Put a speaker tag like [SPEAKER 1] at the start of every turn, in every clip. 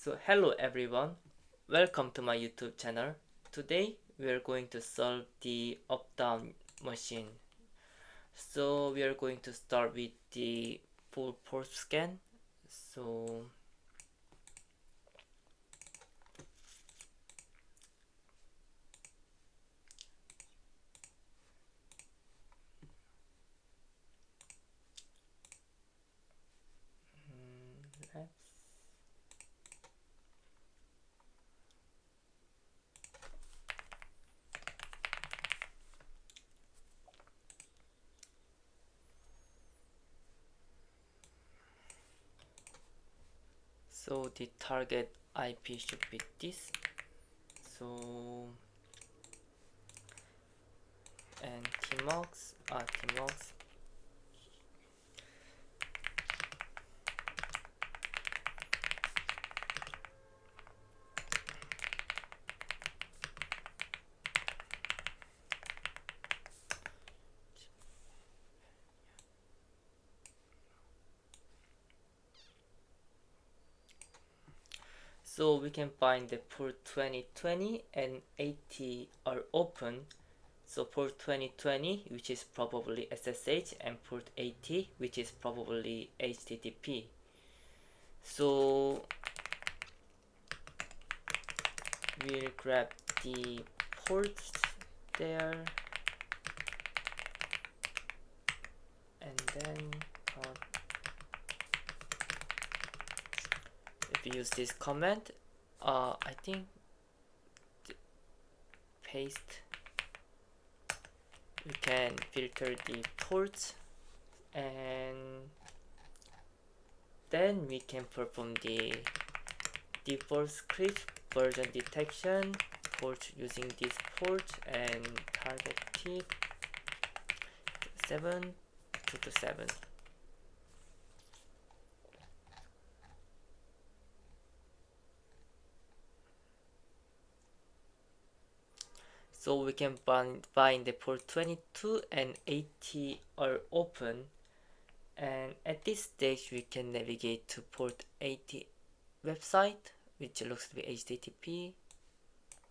[SPEAKER 1] So hello everyone, welcome to my YouTube channel. Today we are going to solve the up-down machine. So we are going to start with the full port scan. So let's so the target IP should be this. So and tmux So we can find the port 2020 and 80 are open. So port 2020, which is probably SSH, and port 80, which is probably HTTP. So we'll grab the ports there, and then if you use this command, I think paste, we can filter the ports, and then we can perform the default script version detection port using this port and target tip 727. So we can find the port 22 and 80 are open, and at this stage we can navigate to port 80 website, which looks to be HTTP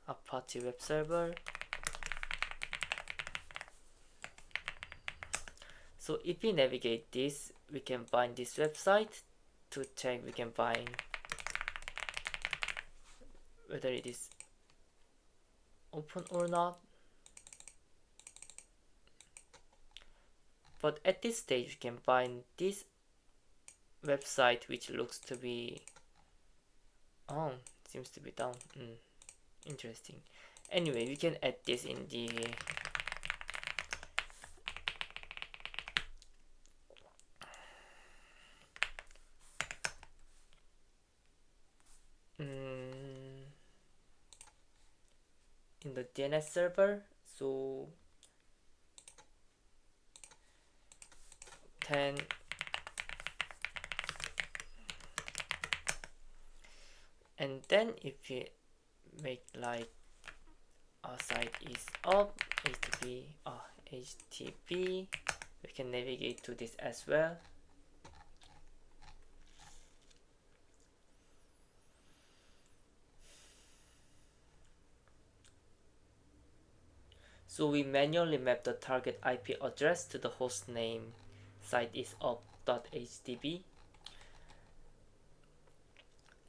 [SPEAKER 1] Apache web server. So if we navigate this, we can find this website. To check, we can find whether it is open or not. But at this stage we can find this website, which looks to be seems to be down. Interesting. Anyway, we can add this in the in the DNS server. So 10 and then if we make like our site is up HTTP, we can navigate to this as well. So we manually map the target IP address to the host name site is up.htb.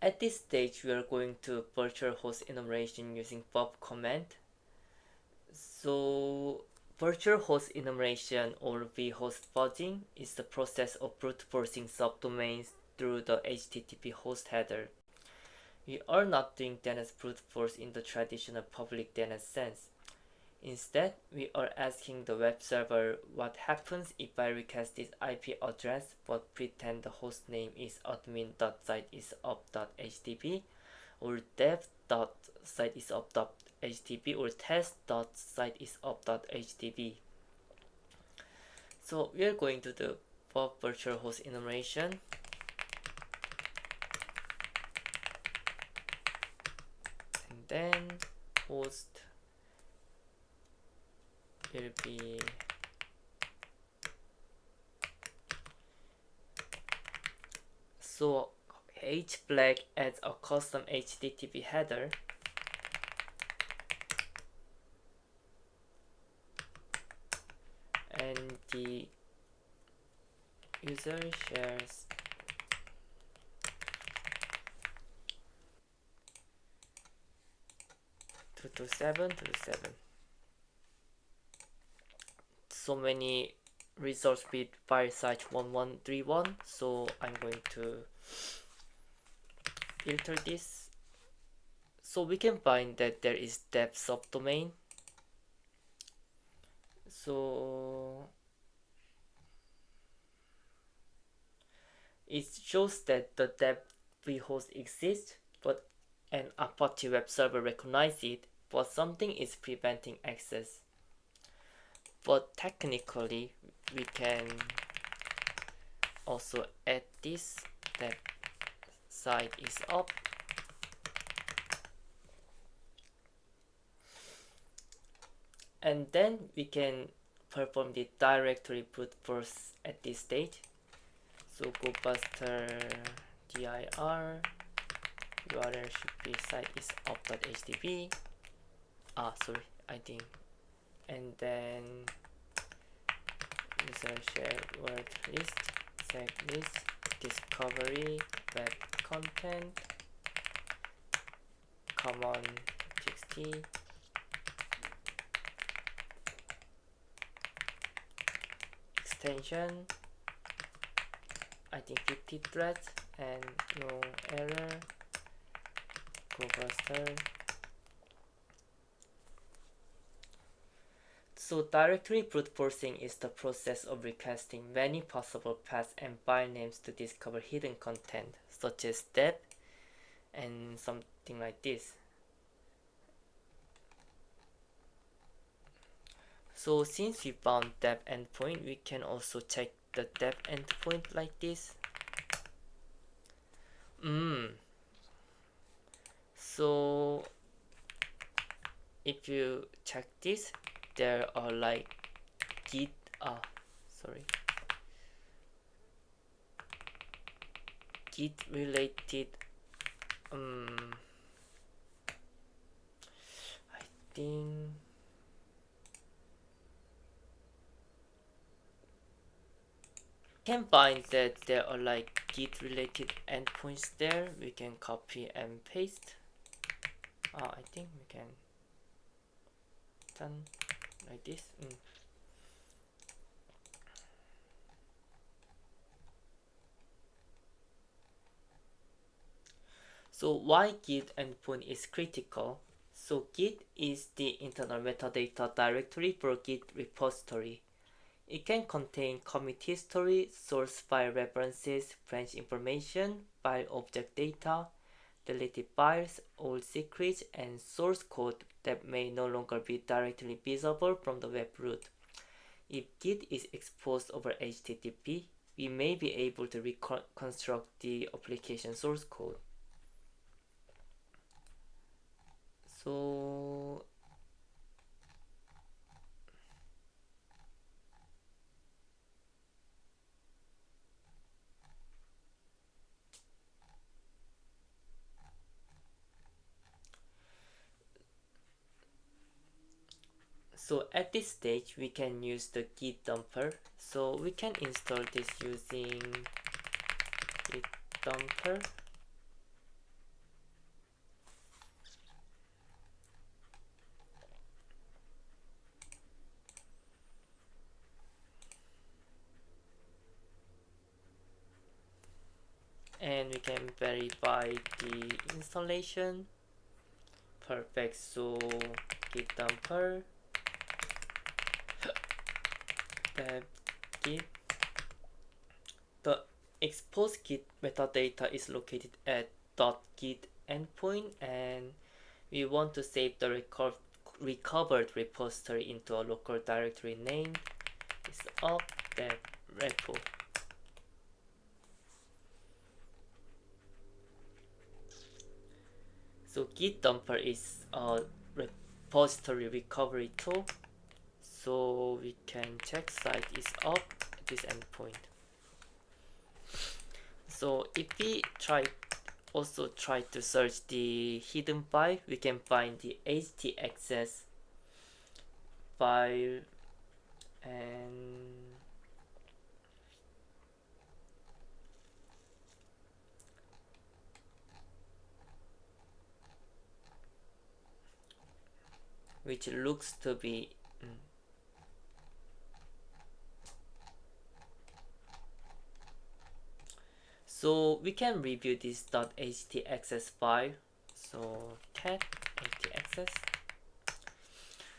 [SPEAKER 1] At this stage, we are going to virtual host enumeration using pub command. So virtual host enumeration or VHost fuzzing is the process of brute forcing subdomains through the HTTP host header. We are not doing DNS brute force in the traditional public DNS sense. Instead, we are asking the web server what happens if I request this IP address but pretend the host name is admin.siteisup.htb or dev.siteisup.htb or test.siteisup.htb. So we are going to do pub virtual host enumeration. And then host will be so hflag adds a custom HTTP header. And the user shares 227. So many results with file size 1131, so I'm going to filter this. So we can find that there is dev subdomain. So it shows that the dev VHost exists, but an Apache web server recognizes it, but something is preventing access. But technically, we can also add this that site is up. And then we can perform the directory brute force at this stage. So Gobuster dir URL should be site is up.htb. Sorry, I think. And then user share word list, seg list, discovery, web content, common txt, extension, I think 50 threads, and no error, Gobuster. So directory brute forcing is the process of requesting many possible paths and file names to discover hidden content, such as deb and something like this. So since we found deb endpoint, we can also check the deb endpoint like this. So if you check this, there are like git related I think can find that there are like git related endpoints there. We can copy and paste. I think we can done like this. So why git endpoint is critical? So git is the internal metadata directory for Git repository. It can contain commit history, source file references, branch information, file object data, deleted files, old secrets, and source code that may no longer be directly visible from the web root. If Git is exposed over HTTP, we may be able to reconstruct the application source code. So at this stage, we can use the git-dumper. So we can install this using git-dumper. And we can verify the installation. Perfect. So git-dumper git. The exposed git metadata is located at .git endpoint, and we want to save the recovered repository into a local directory named is up that repo. So git-dumper is a repository recovery tool. So we can check site is up at this endpoint. So if we try also try to search the hidden file, we can find the htaccess file, and which looks to be so we can review this .htaccess file. So cat htaccess.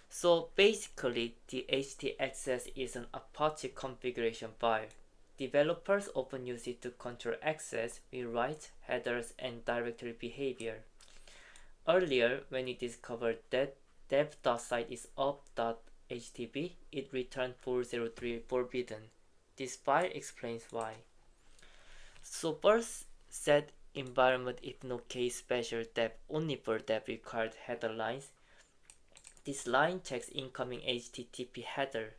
[SPEAKER 1] So basically the htaccess is an Apache configuration file. Developers often use it to control access, rewrite, headers, and directory behavior. Earlier, when we discovered that dev.site is up.htb, it returned 403 forbidden. This file explains why. So first, set environment if no case special dev only for dev required header lines. This line checks incoming HTTP header.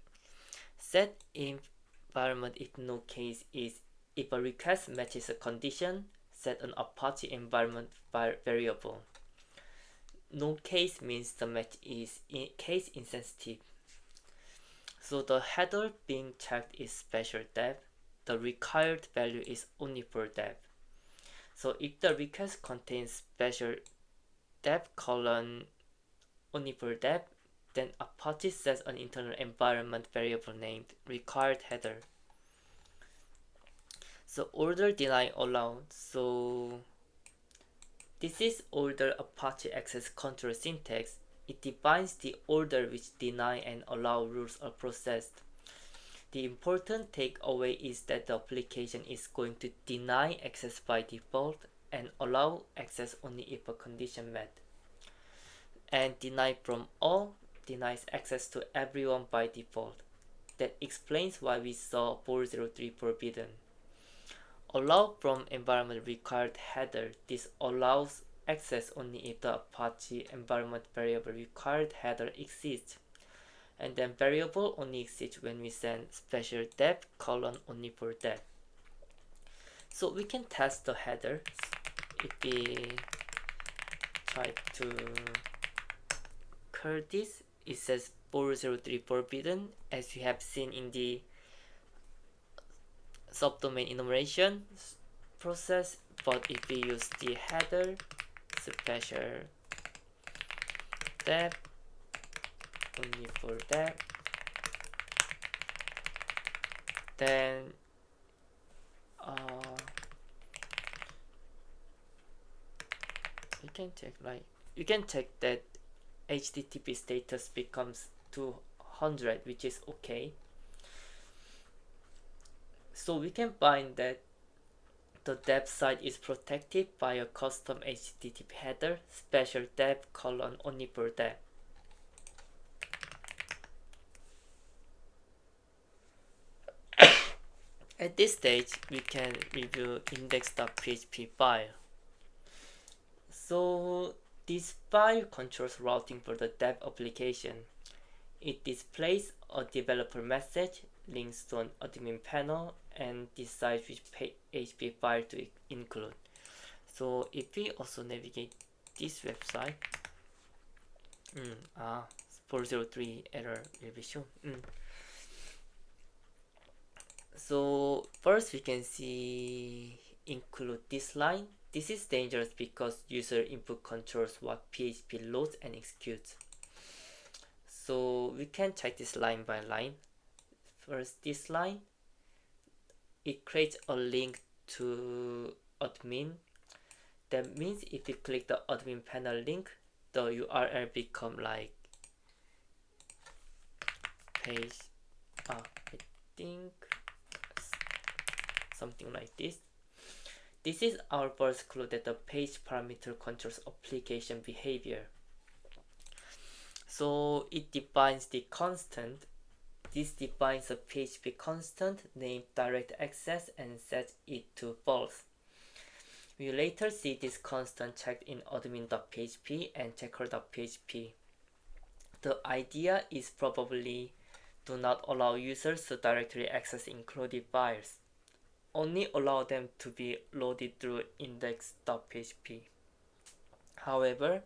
[SPEAKER 1] Set environment if no case is if a request matches a condition, set an Apache environment variable. No case means the match is case insensitive. So the header being checked is special dev. The required value is only for dev. So if the request contains special dev colon only for dev, then Apache sets an internal environment variable named required header. So order deny allow. So this is order Apache access control syntax. It defines the order which deny and allow rules are processed. The important takeaway is that the application is going to deny access by default and allow access only if a condition met. And deny from all denies access to everyone by default. That explains why we saw 403 forbidden. Allow from environment required header. This allows access only if the Apache environment variable required header exists. And then variable only exists when we send special dev colon only for dev. So we can test the header. If we try to curl this, it says 403 forbidden, as we have seen in the subdomain enumeration process. But if we use the header special dev only for dev, then you can check that HTTP status becomes 200, which is okay. So we can find that the dev site is protected by a custom HTTP header special dev colon only for dev. At this stage, we can review index.php file. So this file controls routing for the dev application. It displays a developer message, links to an admin panel, and decides which PHP file to include. So if we also navigate this website, 403 error will be shown. So first we can see include this line. This is dangerous because user input controls what PHP loads and executes. So we can check this line by line. First, this line, it creates a link to admin. That means if you click the admin panel link, the URL become like page, I think something like this. This is our first clue that the page parameter controls application behavior. So it defines the constant. This defines a PHP constant named direct access and sets it to false. We later see this constant checked in admin.php and checker.php. The idea is probably do not allow users to directly access included files. only allow them to be loaded through index.php. However,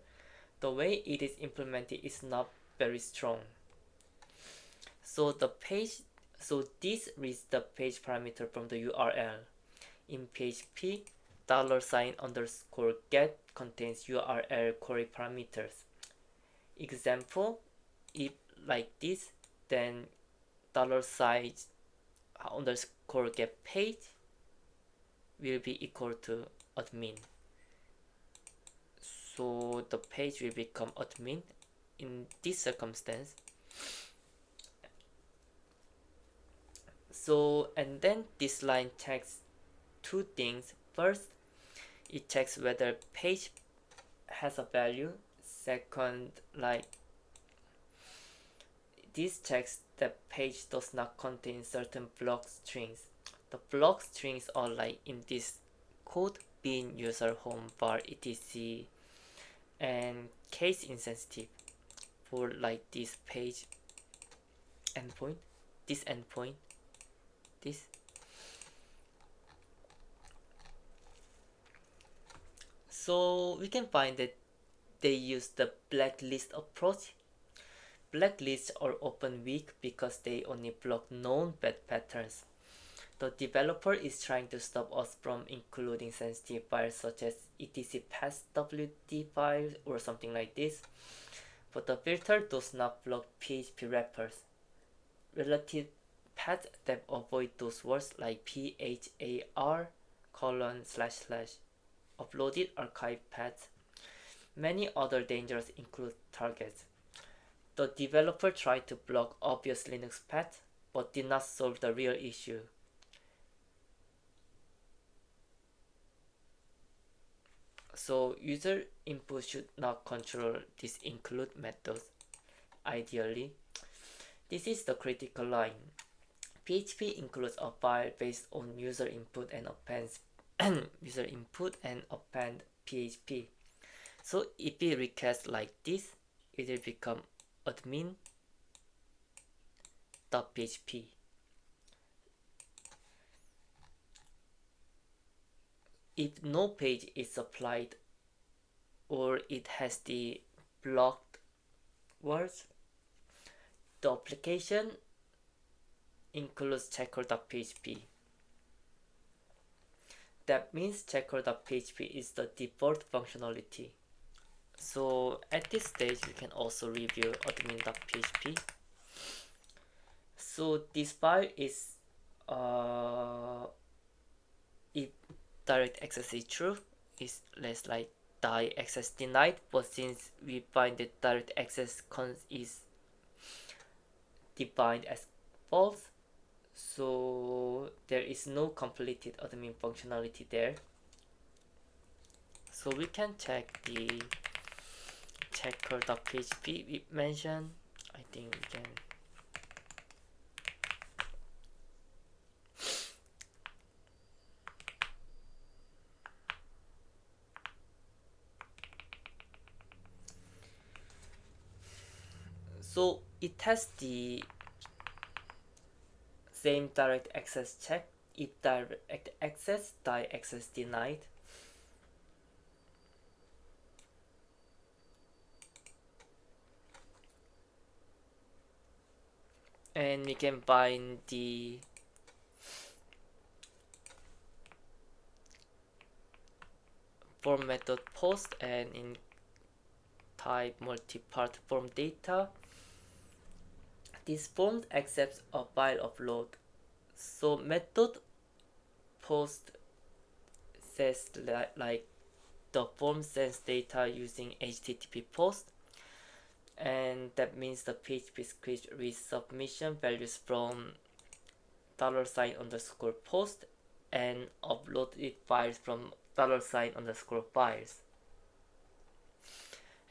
[SPEAKER 1] the way it is implemented is not very strong. So this reads the page parameter from the URL. In PHP, $_get contains URL query parameters. Example, if like this, then $_get page will be equal to admin. So the page will become admin in this circumstance. So, and then this line checks two things. First, it checks whether page has a value. Second, like this checks that page does not contain certain block strings. The block strings are like in this code bin, user, home, var, etc, and case insensitive for like this page endpoint, this endpoint, this. So we can find that they use the blacklist approach. Blacklists are often weak because they only block known bad patterns. The developer is trying to stop us from including sensitive files such as etc passwd files or something like this, but the filter does not block PHP wrappers. Relative paths that avoid those words like phar: uploaded archive paths. Many other dangers include targets. The developer tried to block obvious Linux paths, but did not solve the real issue. So user input should not control this include methods, ideally. This is the critical line. PHP includes a file based on user input and appends user input and append PHP. So if we request like this, it will become admin.php. If no page is supplied or it has the blocked words, the application includes checker.php. That means checker.php is the default functionality. So at this stage, we can also review admin.php. So this file is if direct access is true, is less like die access denied, but since we find that direct access is defined as false, so there is no completed admin functionality there. So we can check the checker.php we mentioned. I think we can. So it has the same direct access check. If direct access, die access denied. And we can bind the form method post and in type multi-part form data. This form accepts a file upload. So method post says like the form sends data using HTTP post, and that means the PHP script reads submission values from $_post and uploaded files from $_files.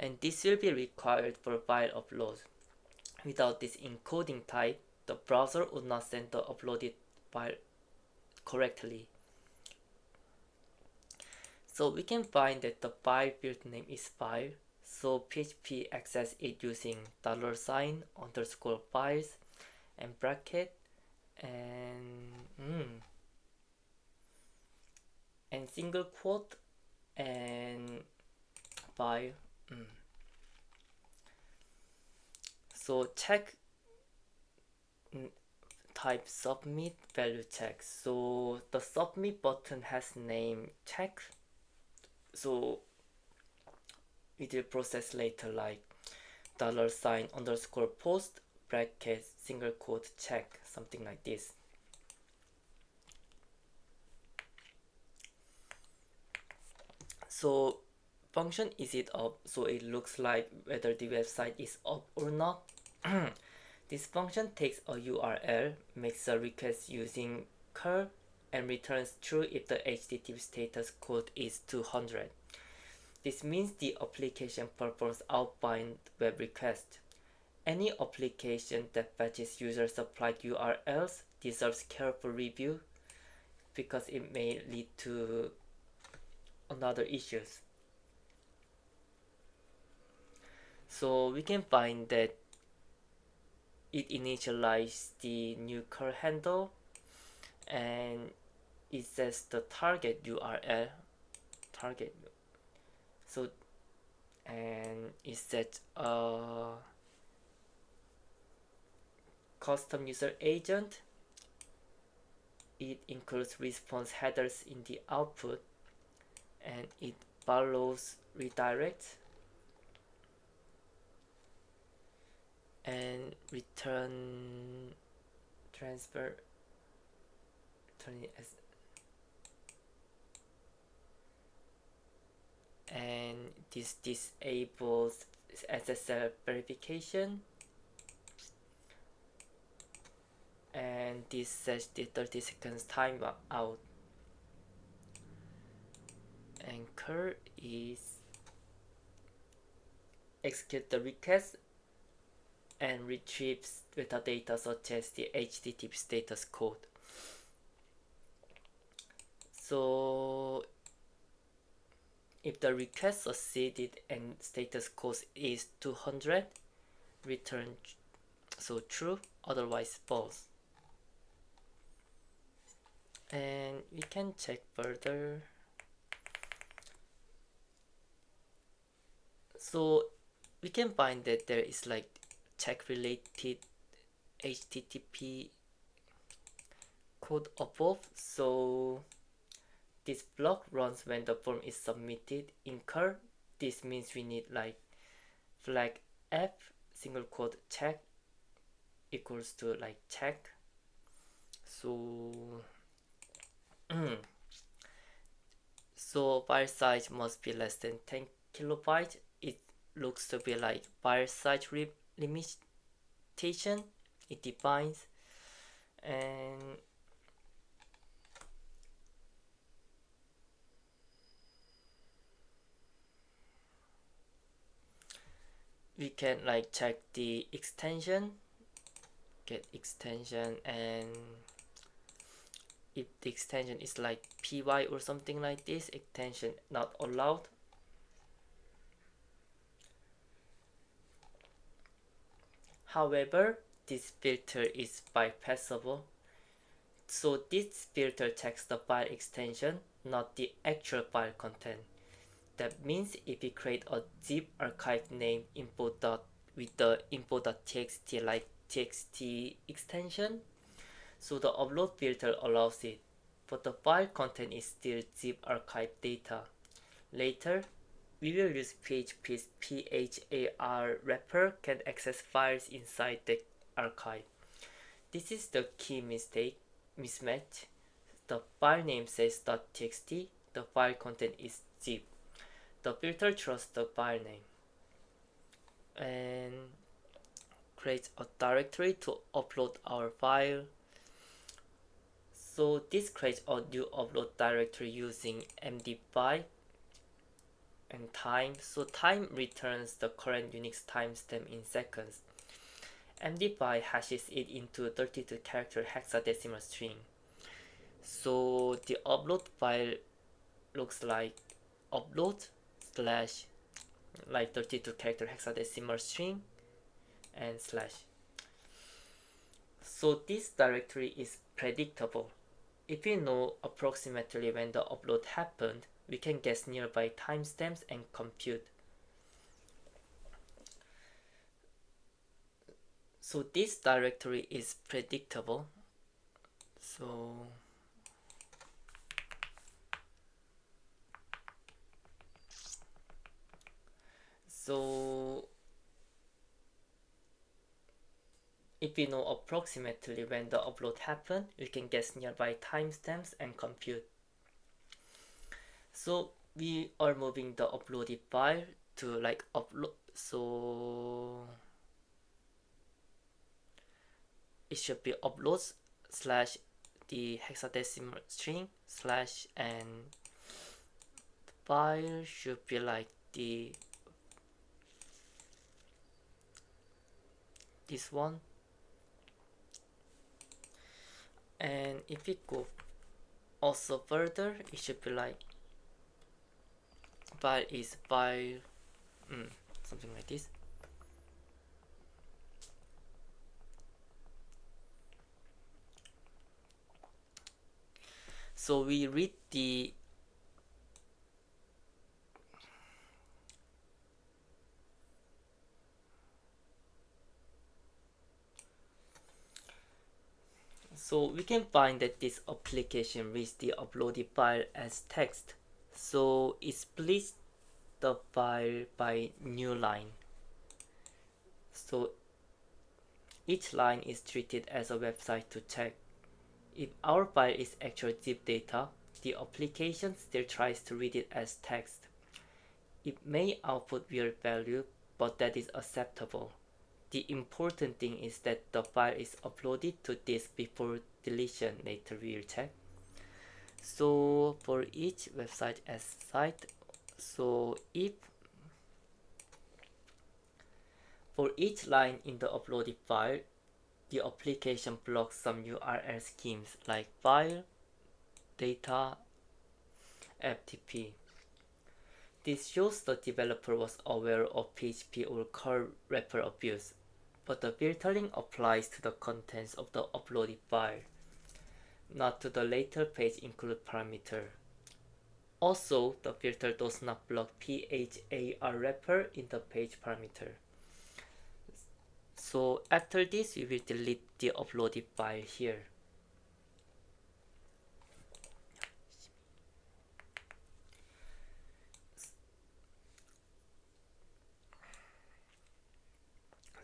[SPEAKER 1] And this will be required for file upload. Without this encoding type, the browser would not send the uploaded file correctly. So we can find that the file field name is file, so PHP access it using $_files and bracket, and and single quote and file. So check type submit value check. So the submit button has name check, so it will process later like $_post bracket single quote check, something like this. So function is it up, so it looks like whether the website is up or not. This function takes a URL, makes a request using curl, and returns true if the HTTP status code is 200. This means the application performs outbound web request. Any application that fetches user-supplied URLs deserves careful review because it may lead to another issues. So we can find that it initializes the new curl handle and it says the target URL target. So and it sets a custom user agent. It includes response headers in the output and it follows redirect and return transfer, turn it as, and this disables SSL verification, and this sets the 30 seconds time out, and curl is execute the request and retrieves metadata such as the HTTP status code. So if the request succeeded and status code is 200, return so true, otherwise false. And we can check further. So we can find that there is like check related HTTP code above. So this block runs when the form is submitted in curl. This means we need like flag f single quote check equals to like check. So so file size must be less than 10 kilobytes. It looks to be like file size limitation it defines, and we can like check the extension, get extension, and if the extension is like py or something like this, extension not allowed. However, this filter is bypassable. So this filter checks the file extension, not the actual file content. That means if we create a zip archive name input with the info.txt like txt extension, so the upload filter allows it, but the file content is still zip archive data. Later, we will use PHP's phar wrapper can access files inside the archive. This is the key mismatch. The file name says .txt, the file content is zip. The filter trusts the file name and creates a directory to upload our file. So this creates a new upload directory using MD5 and time. So time returns the current Unix timestamp in seconds. MD5 hashes it into 32 character hexadecimal string. So the upload file looks like upload slash like 32 character hexadecimal string and slash. So this directory is predictable. if we know approximately when the upload happened, we can guess nearby timestamps and compute. So this directory is predictable. So if we know approximately when the upload happened, we can guess nearby timestamps and compute. So we are moving the uploaded file to like upload. So it should be uploads slash the hexadecimal string slash, and file should be like this one. And if we go also further, it should be like file is file, something like this. So we read the So we can find that this application reads the uploaded file as text. So it splits the file by new line. So each line is treated as a website to check. If our file is actual zip data, the application still tries to read it as text. It may output weird value, but that is acceptable. The important thing is that the file is uploaded to disk before deletion. Later we will check. So for each website as site, so if for each line in the uploaded file, the application blocks some URL schemes like file, data, FTP. This shows the developer was aware of PHP or call wrapper abuse, but the filtering applies to the contents of the uploaded file, not to the later page include parameter. Also, the filter does not block phar wrapper in the page parameter. So after this, we will delete the uploaded file here.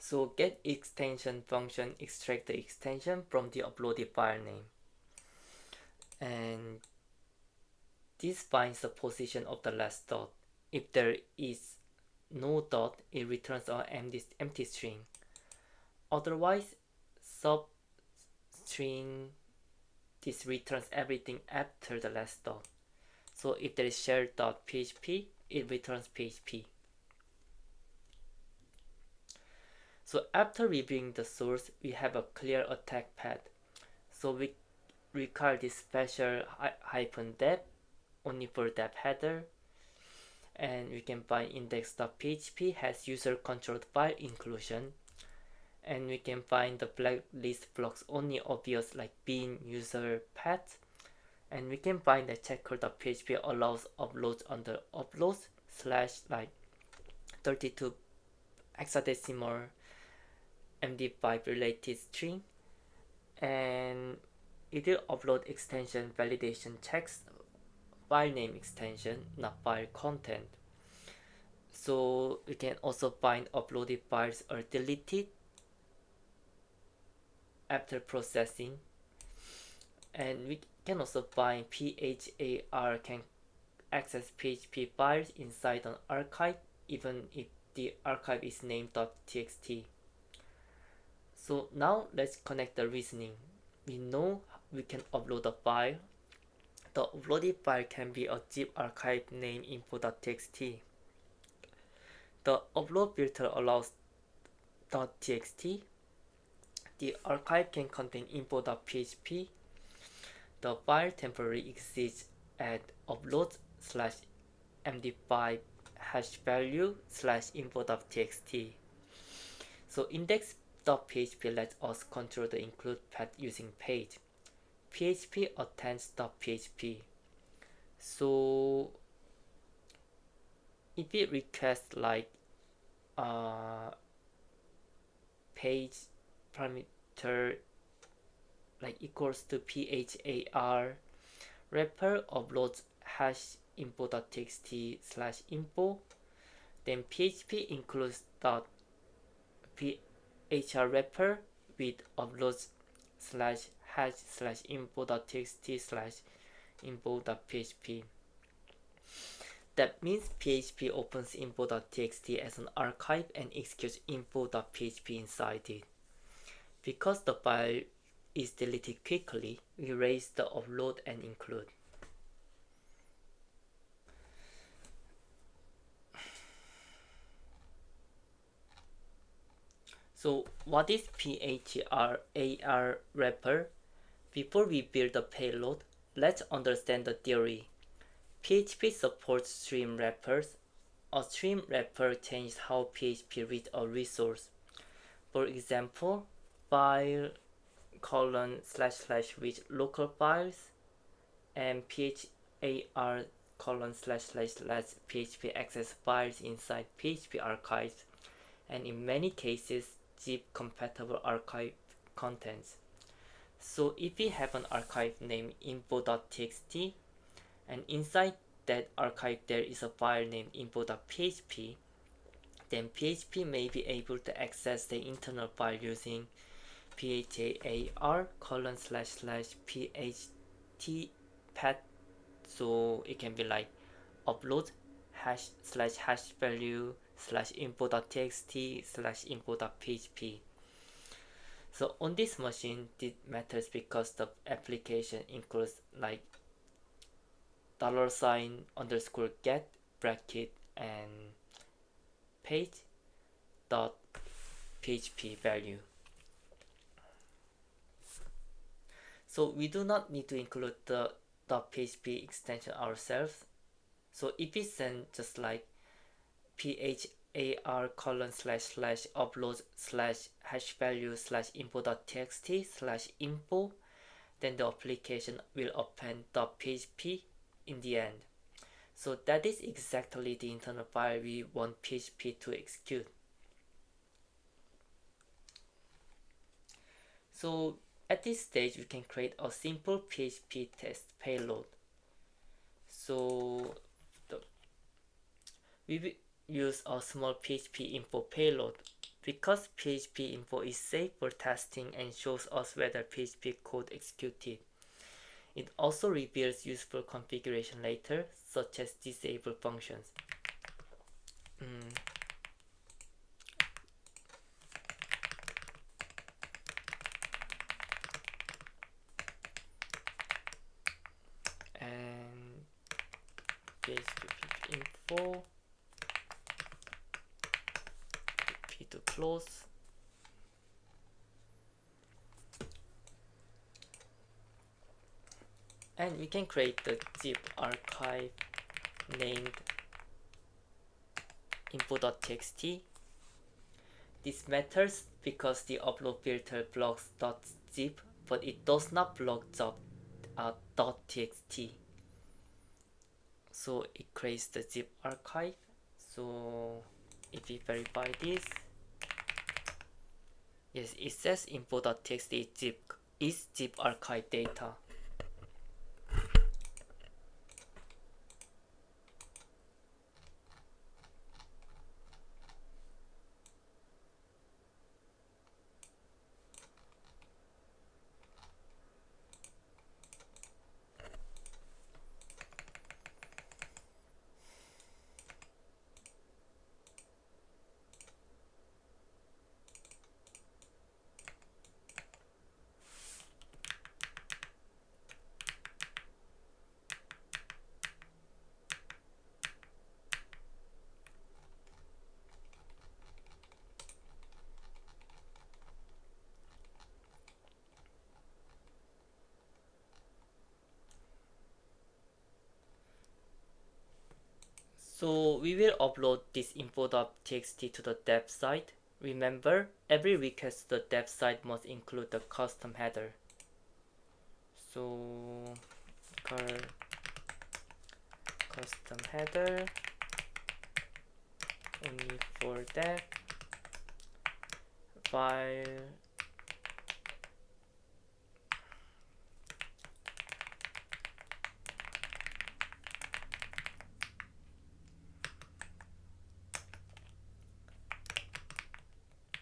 [SPEAKER 1] So get extension function extract the extension from the uploaded file name, and this finds the position of the last dot. If there is no dot, it returns an empty string. Otherwise, substring this returns everything after the last dot. So if there is share.php, it returns PHP. So after reviewing the source, we have a clear attack path. So we recall this special -dep only for dep header, and we can find index.php has user controlled file inclusion, and we can find the blacklist blocks only obvious like bin user path, and we can find that checker.php allows uploads under uploads slash like 32 hexadecimal MD5 related string, and it will upload extension validation checks file name extension, not file content. So we can also find uploaded files are deleted after processing, and we can also find phar can access PHP files inside an archive even if the archive is named .txt. So now let's connect the reasoning. We know we can upload a file. The uploaded file can be a zip archive named info.txt. The upload filter allows .txt. The archive can contain info.php. The file temporarily exists at upload slash md5 hash value slash info.txt. So index.php lets us control the include path using page. php attends.php. So if we request like page parameter like equals to phar wrapper uploads hash info.txt slash info, then php includes dot phar wrapper with uploads slash hash slash info.txt slash info.php. That means php opens info.txt as an archive and executes info.php inside it. Because the file is deleted quickly, we raise the upload and include. So what is phar wrapper? Before we build the payload, let's understand the theory. PHP supports stream wrappers. A stream wrapper changes how PHP reads a resource. For example, file // read local files and phar // lets PHP access files inside PHP archives, and in many cases zip compatible archive contents. So if we have an archive named info.txt and inside that archive there is a file named info.php, then PHP may be able to access the internal file using phar //phtpath. So it can be like upload hash value info.txt info.php. So on this machine, this matters because the application includes like $_get bracket and page.php value. So we do not need to include the .php extension ourselves. So if we send just like phar // upload hash value info.txt info, then the application will append .php in the end. So that is exactly the internal file we want PHP to execute. So at this stage, we can create a simple PHP test payload. So we will use a small PHP info payload because PHP info is safe for testing and shows us whether PHP code executed. It also reveals useful configuration later, such as disable functions. And PHP info p to close. And we can create the zip archive named info.txt. This matters because the upload filter blocks .zip, but it does not block .txt. So it creates the zip archive. So if we verify this, yes, it says info.txt is zip archive data. So we will upload this info.txt to the dev site. Remember, every request to the dev site must include the custom header. So call custom header only for that file.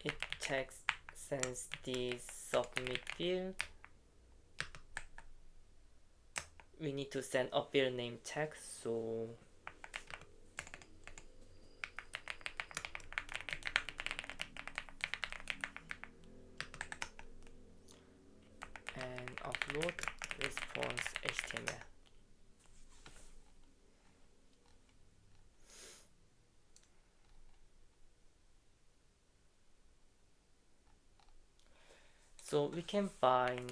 [SPEAKER 1] It checks since the submit field. We need to send a field name check, so and upload response HTML. So we can find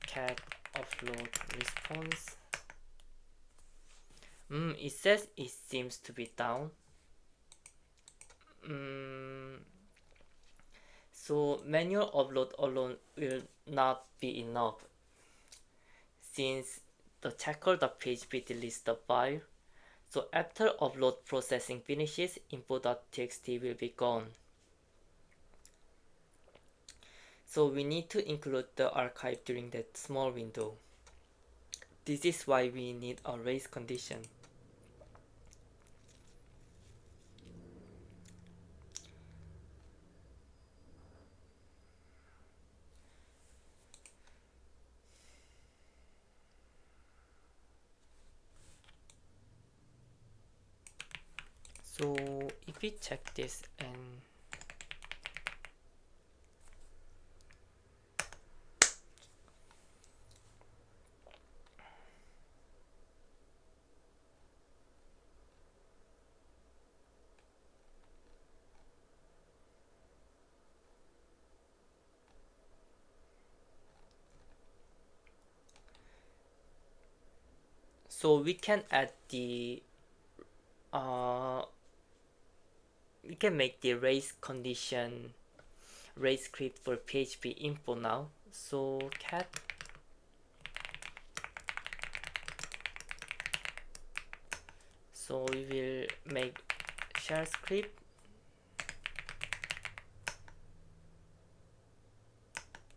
[SPEAKER 1] cat upload response. It says it seems to be down. So manual upload alone will not be enough, since the checker.php deletes the file. So after upload processing finishes, info.txt will be gone. So we need to include the archive during that small window. This is why we need a race condition. So if we check this and so we can add the we can make the race condition race script for PHP info now. So cat so we will make shell script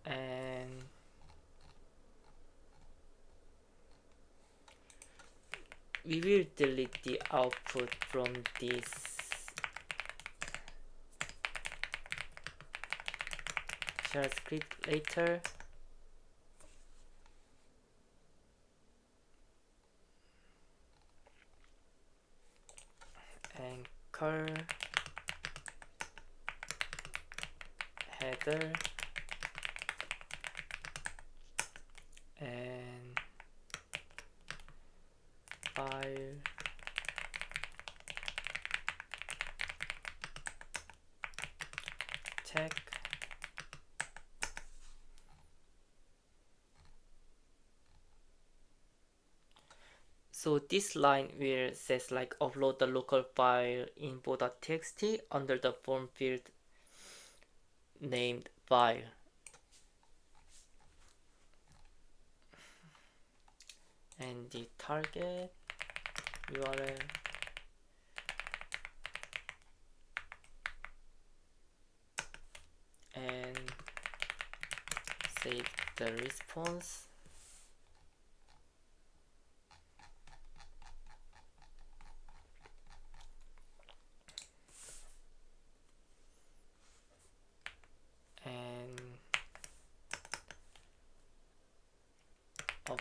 [SPEAKER 1] and we will delete the output from this shell script later. And cur header and file check. So this line will says like upload the local file info.txt under the form field named file. And the target URL and save the response. And of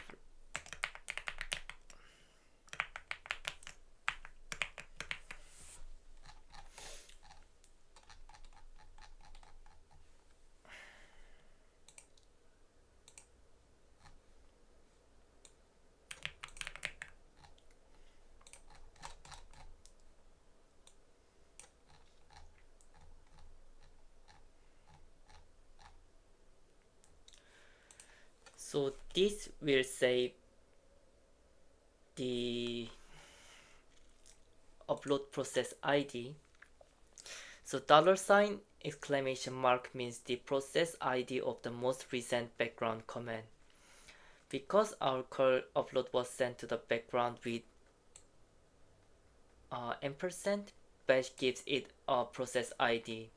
[SPEAKER 1] so this will save the upload process ID. So $! Exclamation mark means the process ID of the most recent background command. Because our curl upload was sent to the background with ampersand, bash gives it a process ID.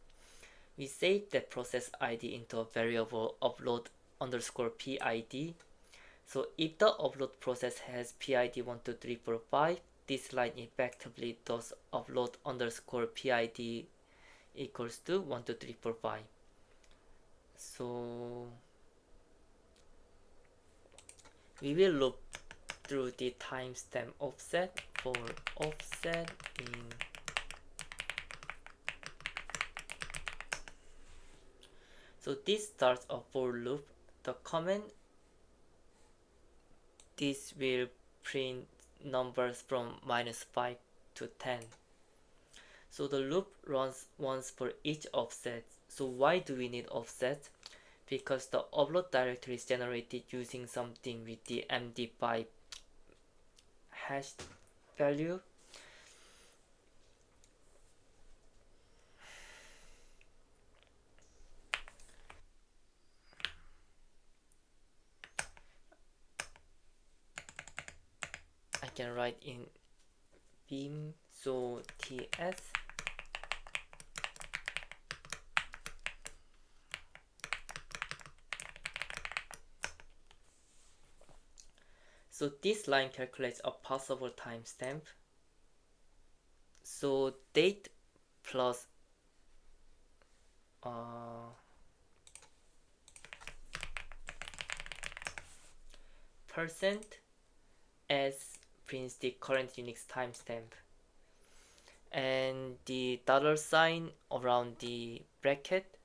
[SPEAKER 1] We save that process ID into a variable upload underscore PID. So if the upload process has PID 12345, this line effectively does upload underscore PID equals to 12345. So we will look through the timestamp offset for offset in. So this starts a for loop. The comment this will print numbers from -5 to 10. So the loop runs once for each offset. So why do we need offset? Because the upload directory is generated using something with the MD5 hash value. I can write in beam, so TS so this line calculates a possible timestamp. So date plus percent as prints the current Unix timestamp, and the $sign around the bracket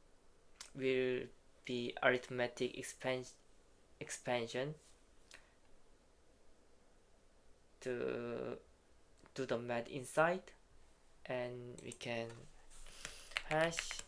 [SPEAKER 1] will be arithmetic expansion to do the math inside, and we can hash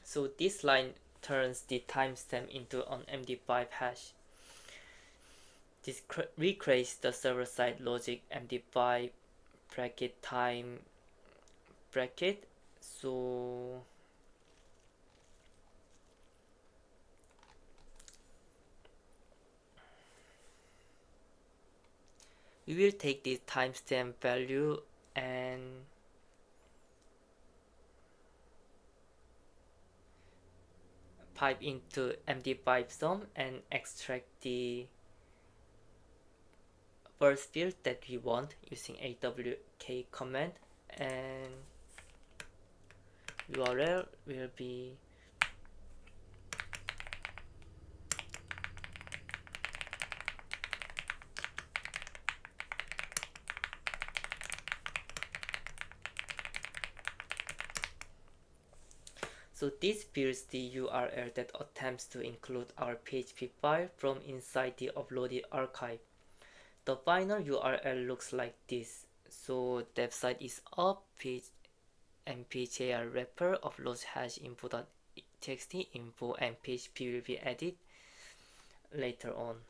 [SPEAKER 1] so this line turns the timestamp into an MD5 hash. This recreates the server-side logic MD5 bracket time bracket. So we will take this timestamp value and pipe into MD5 sum and extract the first field that we want using awk command, and URL will be so this builds the URL that attempts to include our PHP file from inside the uploaded archive. The final URL looks like this. So dev site is up, mpjar wrapper uploads hash info.txt info, and PHP will be added later on.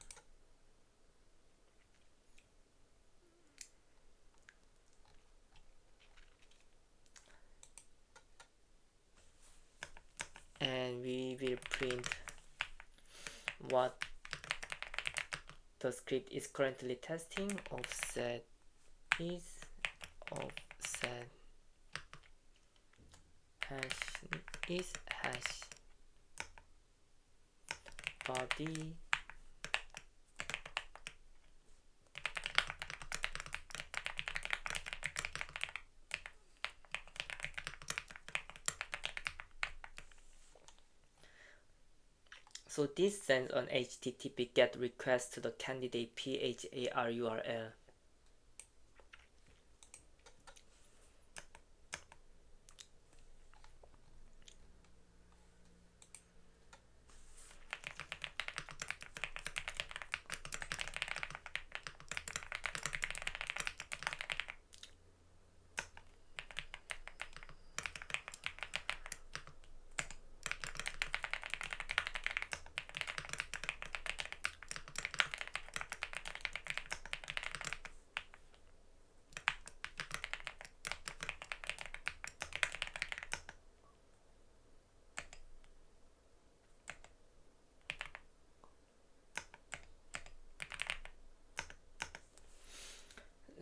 [SPEAKER 1] And we will print what the script is currently testing. Offset is offset hash is hash body so this sends an HTTP GET request to the candidate PHAR URL.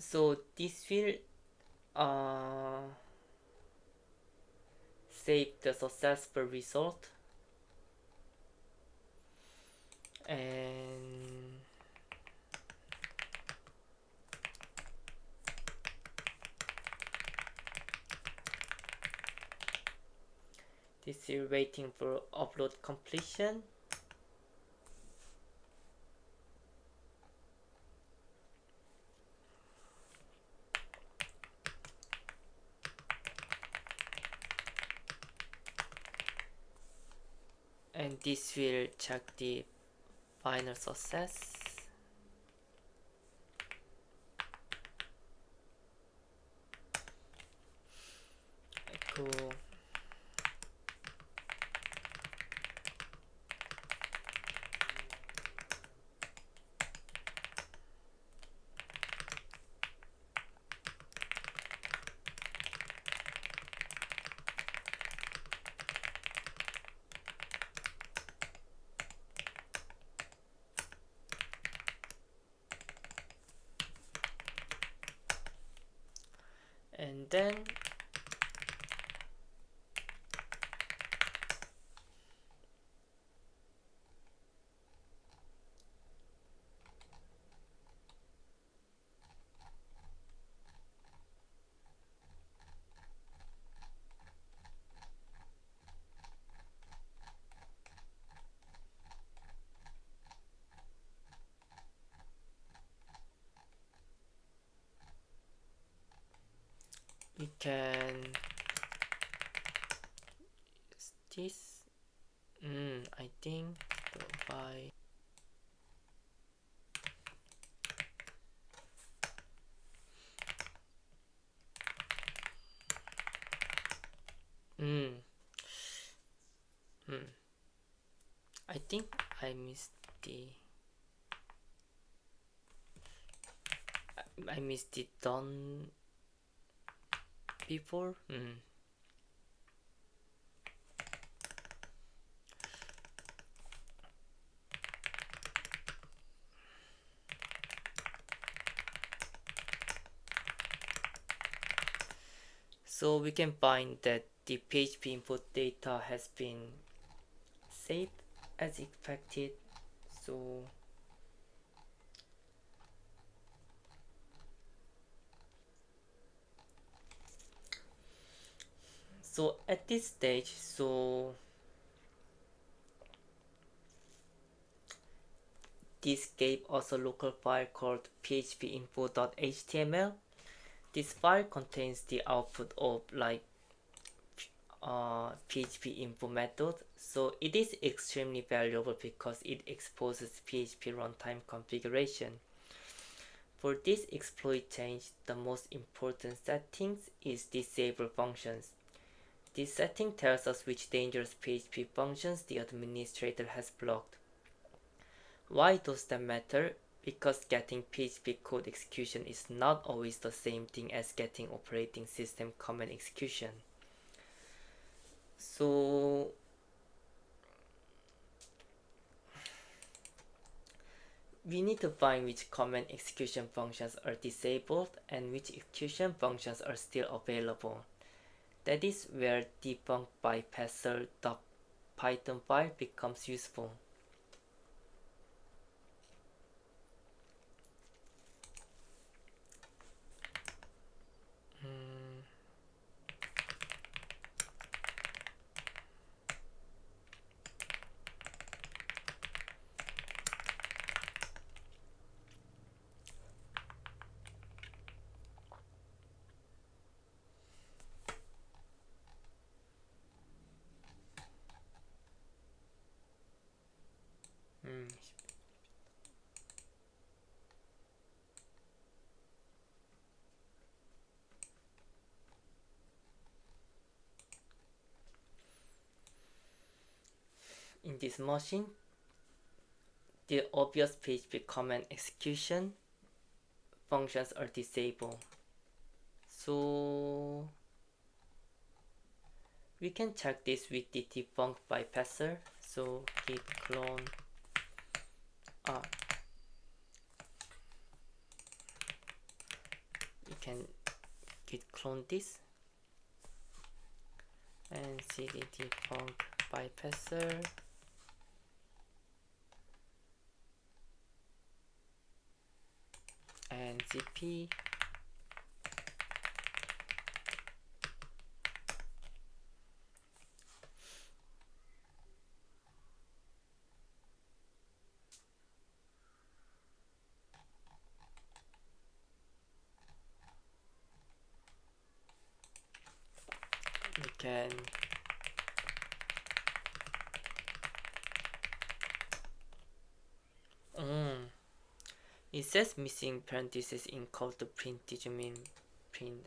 [SPEAKER 1] So this will save the successful result, and this is waiting for upload completion. And this will check the final success. Cool. And then we can use this. I think by I think I missed it done before. So we can find that the PHP input data has been saved as expected. So at this stage, this gave us a local file called phpinfo.html. This file contains the output of PHP info method, so it is extremely valuable because it exposes PHP runtime configuration. For this exploit change, the most important settings is disable functions. This setting tells us which dangerous PHP functions the administrator has blocked. Why does that matter? Because getting PHP code execution is not always the same thing as getting operating system command execution. So we need to find which command execution functions are disabled and which execution functions are still available. That is where debug by parser.python file becomes useful. In this machine, the obvious PHP command execution functions are disabled. So we can check this with the debug by parser. So git clone can git clone this and cd debug bypasser and cp. We can it says missing parentheses in code to print. Did you mean print?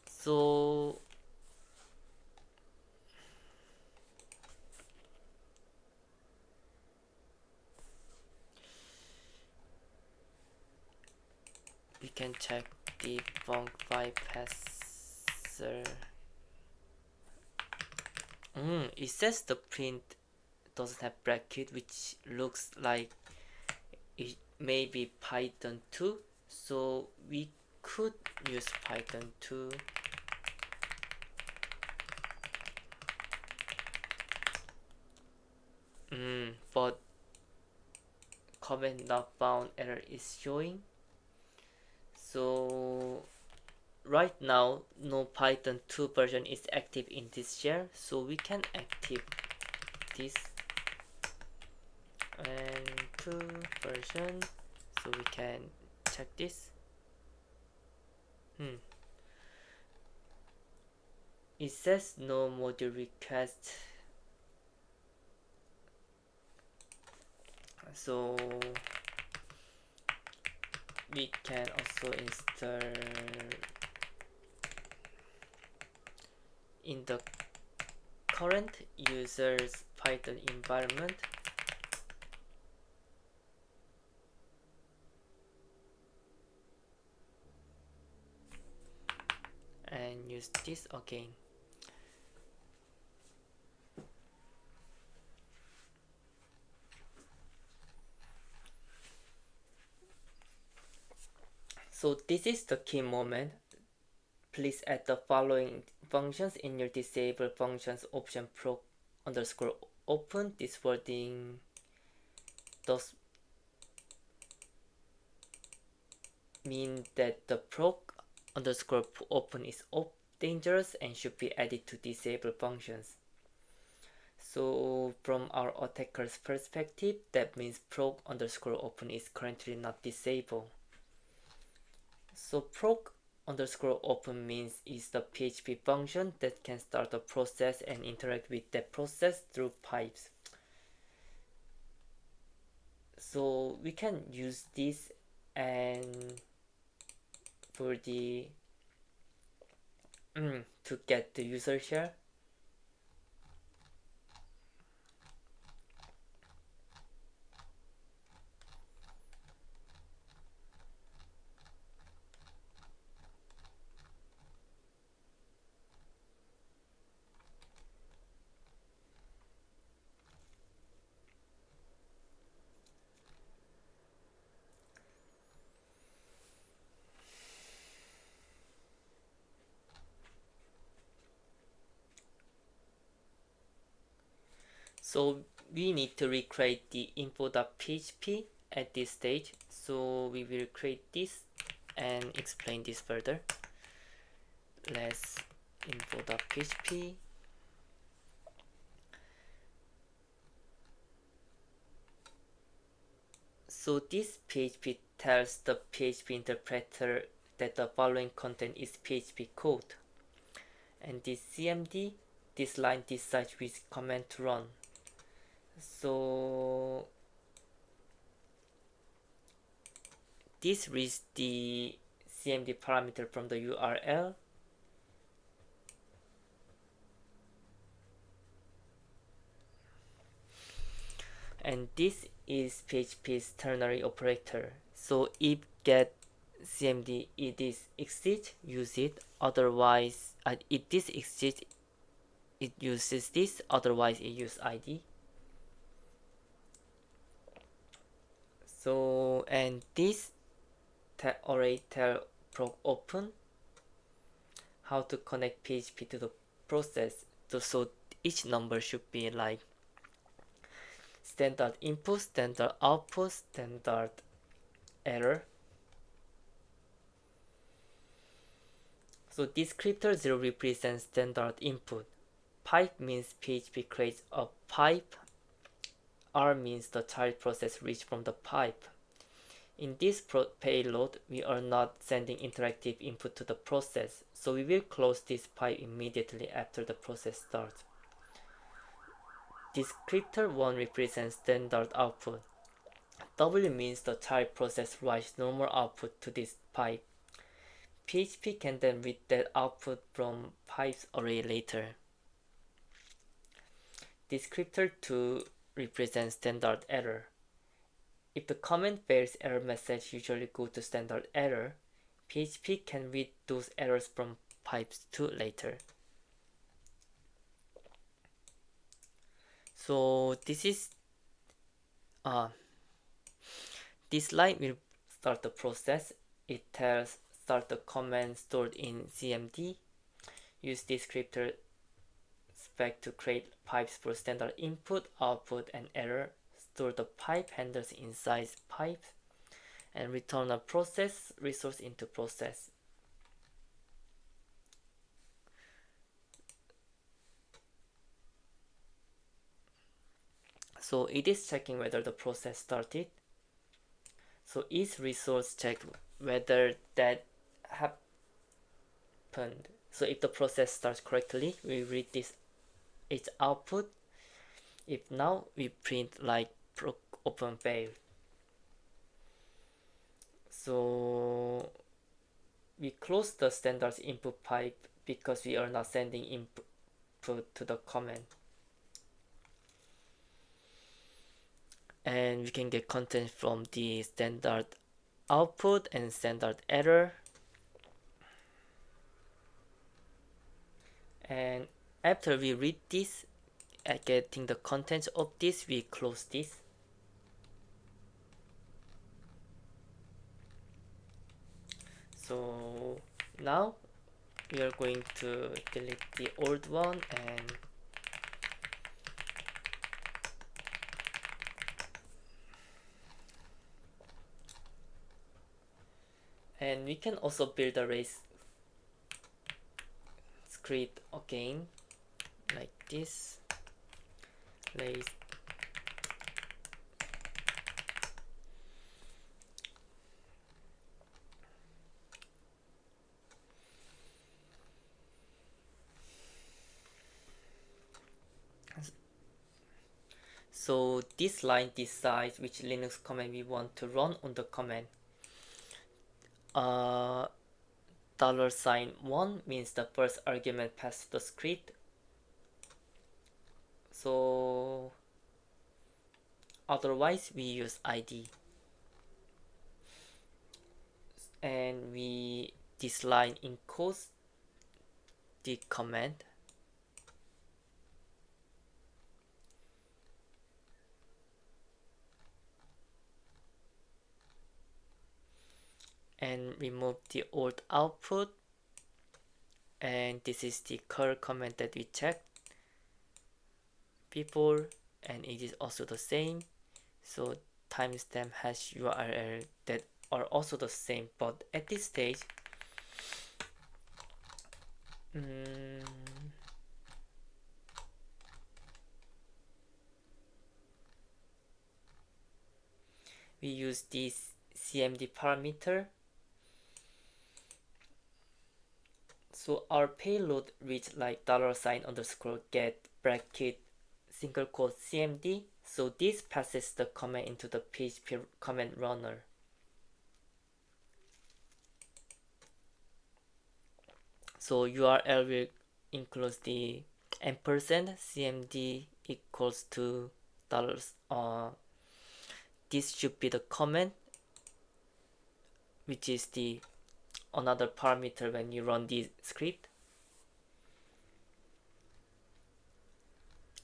[SPEAKER 1] So we can check debug bypasser. It says the print doesn't have bracket, which looks like it may be Python 2, so we could use Python 2. But comment not found error is showing. So right now no Python 2 version is active in this share, so we can active this and 2 version, so we can check this. It says no module request, so we can also install in the current user's Python environment. And use this again. So this is the key moment. Please add the following functions in your disable functions option proc underscore open. This wording does mean that the proc underscore open is dangerous and should be added to disable functions. So from our attacker's perspective, that means proc underscore open is currently not disabled. So proc underscore open means is the PHP function that can start a process and interact with that process through pipes. So we can use this and for the to get the user share. So we need to recreate the info.php at this stage. So we will create this and explain this further. Let's info.php. So this PHP tells the PHP interpreter that the following content is PHP code. And this CMD, this line decides which command to run. So this reads the CMD parameter from the URL. And this is PHP's ternary operator. So if get CMD it exists, use it. Otherwise, if this exists, it uses this. Otherwise, it uses ID. So, and this array tell proc open how to connect PHP to the process. So each number should be like standard input, standard output, standard error. So descriptor 0 represents standard input. Pipe means PHP creates a pipe. R means the child process reads from the pipe. In this payload, we are not sending interactive input to the process, so we will close this pipe immediately after the process starts. Descriptor 1 represents standard output. W means the child process writes normal output to this pipe. PHP can then read that output from pipes array later. Descriptor 2 represents standard error. If the comment fails, error message usually go to standard error. PHP can read those errors from pipes 2 later. So this is this line will start the process. It tells start the command stored in CMD. Use descriptor spec to create pipes for standard input, output, and error. Store the pipe handles inside pipes, and return a process resource into process. So it is checking whether the process started. So each resource checked whether that happened. So if the process starts correctly, we read this its output. If now, we print like proc open failed. So we close the standard input pipe because we are not sending input to the command. And we can get content from the standard output and standard error. And after we read this, getting the contents of this, we close this. So now we are going to delete the old one and we can also build a race script again like this. Race So this line decides which Linux command we want to run on the command. $1 means the first argument passed to the script. So otherwise we use ID. And this line encodes the command. And remove the old output, and this is the curl command that we checked before, and it is also the same. So timestamp hash URL that are also the same, but at this stage we use this CMD parameter. So our payload reads like $_get bracket single quote CMD. So this passes the command into the PHP command runner. So URL will include the ampersand CMD equals to dollars. This should be the command, which is the another parameter when you run the script.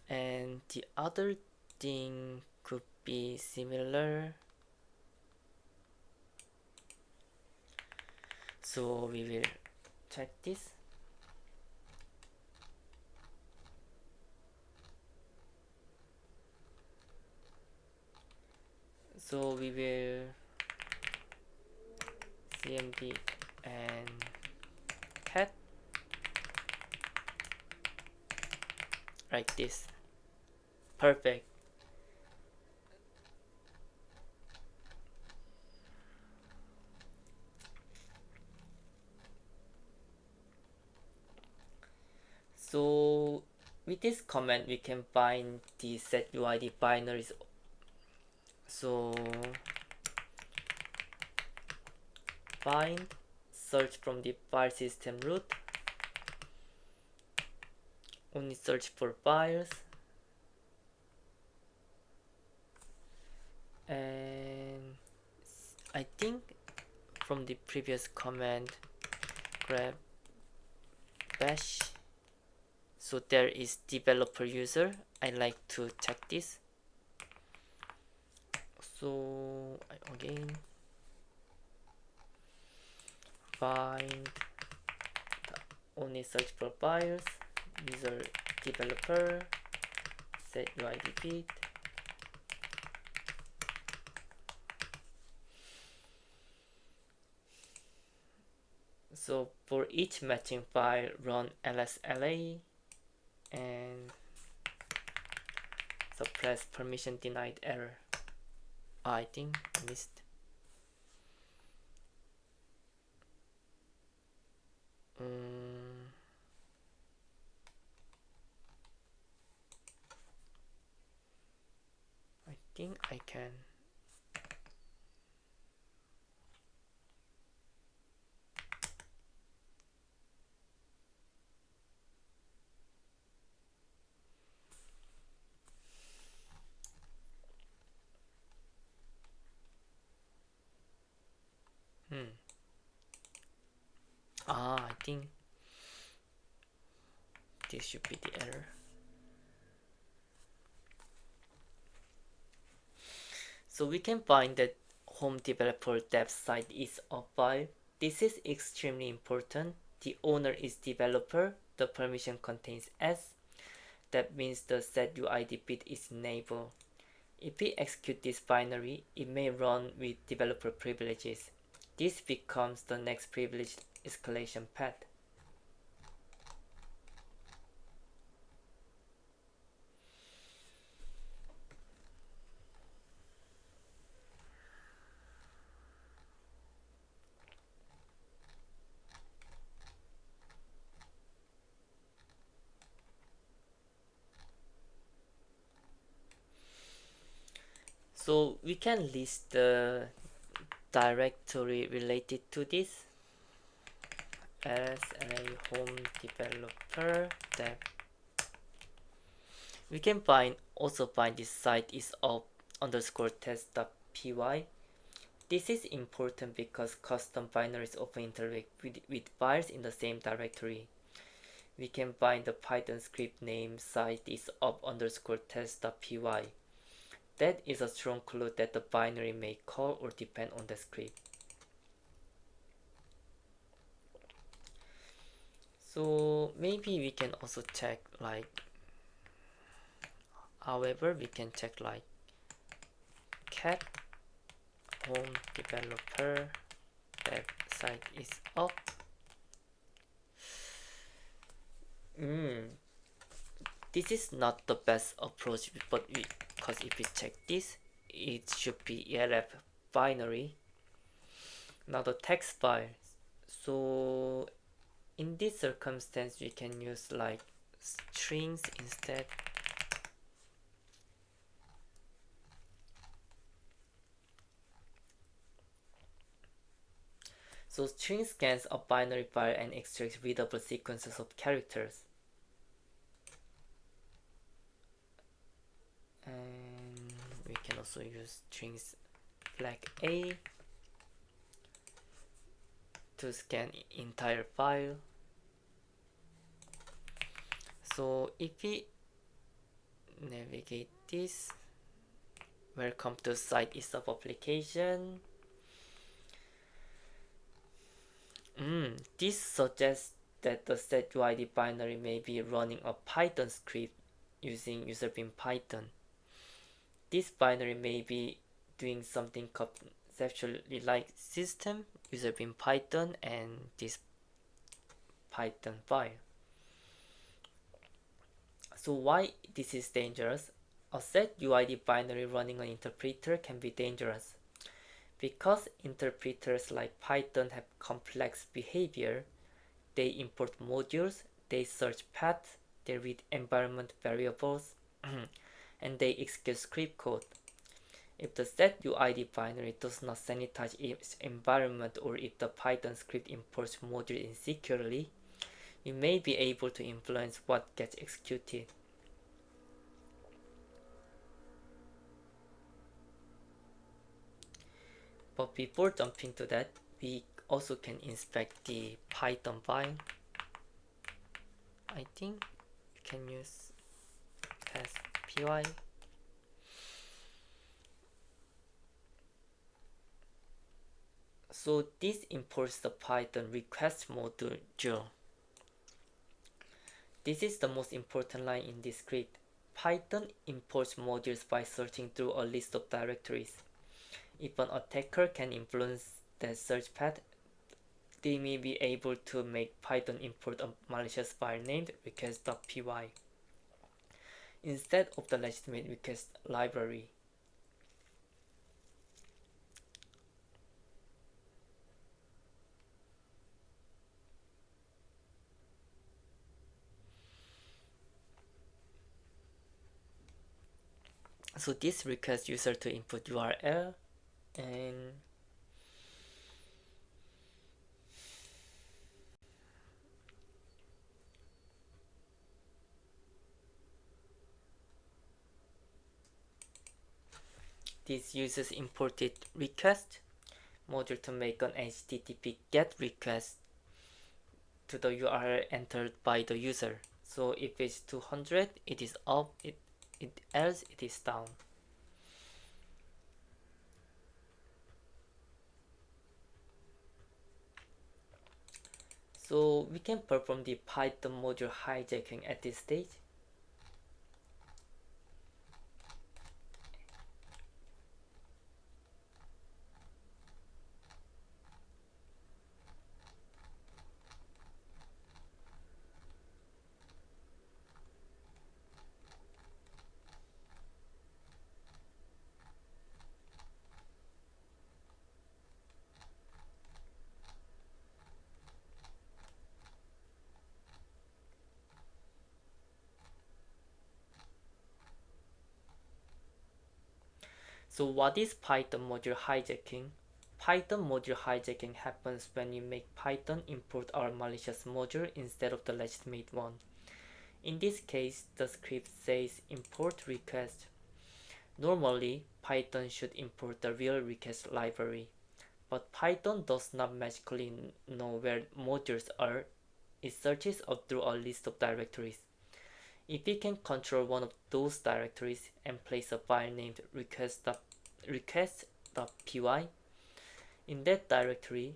[SPEAKER 1] And the other thing could be similar. So we will check this. So we will cmd and cat like this. Perfect. So with this command we can find the setuid binaries. So find, search from the file system root, only search for files, and I think from the previous command grab bash. So there is developer user. I like to check this. So again find, only search for files, user developer, set uid bit. So for each matching file, run lsla and suppress permission denied error. I think I missed. I think I can. I think this should be the error. So we can find that home developer dev site is a file. This is extremely important. The owner is developer. The permission contains S. That means the setuid bit is enabled. If we execute this binary, it may run with developer privileges. This becomes the next privilege escalation path. So we can list the directory related to this as a home developer dev. We can also find this site is of underscore test.py. This is important because custom binaries often interact with files in the same directory. We can find the Python script name site is of underscore test.py. That is a strong clue that the binary may call or depend on the script. So maybe we can also check like, however, we can check like cat home developer dev site is up. This is not the best approach, but because if we check this, it should be ELF binary, not a text file. So in this circumstance, we can use like strings instead. So string scans a binary file and extracts readable sequences of characters. And we can also use strings flag A to scan entire file. So if we navigate this, welcome to site is of application. This suggests that the setuid binary may be running a Python script using user-bin Python. This binary may be doing something conceptually like system, user-bin Python, and this Python file. So why this is dangerous? A setuid binary running an interpreter can be dangerous. Because interpreters like Python have complex behavior, they import modules, they search paths, they read environment variables, and they execute script code. If the setuid binary does not sanitize its environment, or if the Python script imports modules insecurely, you may be able to influence what gets executed. But before jumping to that, we also can inspect the Python file. I think you can use py. So this imports the Python request module. This is the most important line in this script. Python imports modules by searching through a list of directories. If an attacker can influence that search path, they may be able to make Python import a malicious file named request.py instead of the legitimate request library. So this requests user to input URL, and this uses imported request module to make an HTTP GET request to the URL entered by the user. So if it's 200, it is up, else it is down. So we can perform the Python module hijacking at this stage. So what is Python module hijacking? Python module hijacking happens when you make Python import our malicious module instead of the legitimate one. In this case, the script says import request. Normally, Python should import the real request library, but Python does not magically know where modules are. It searches up through a list of directories. If we can control one of those directories and place a file named request.py in that directory,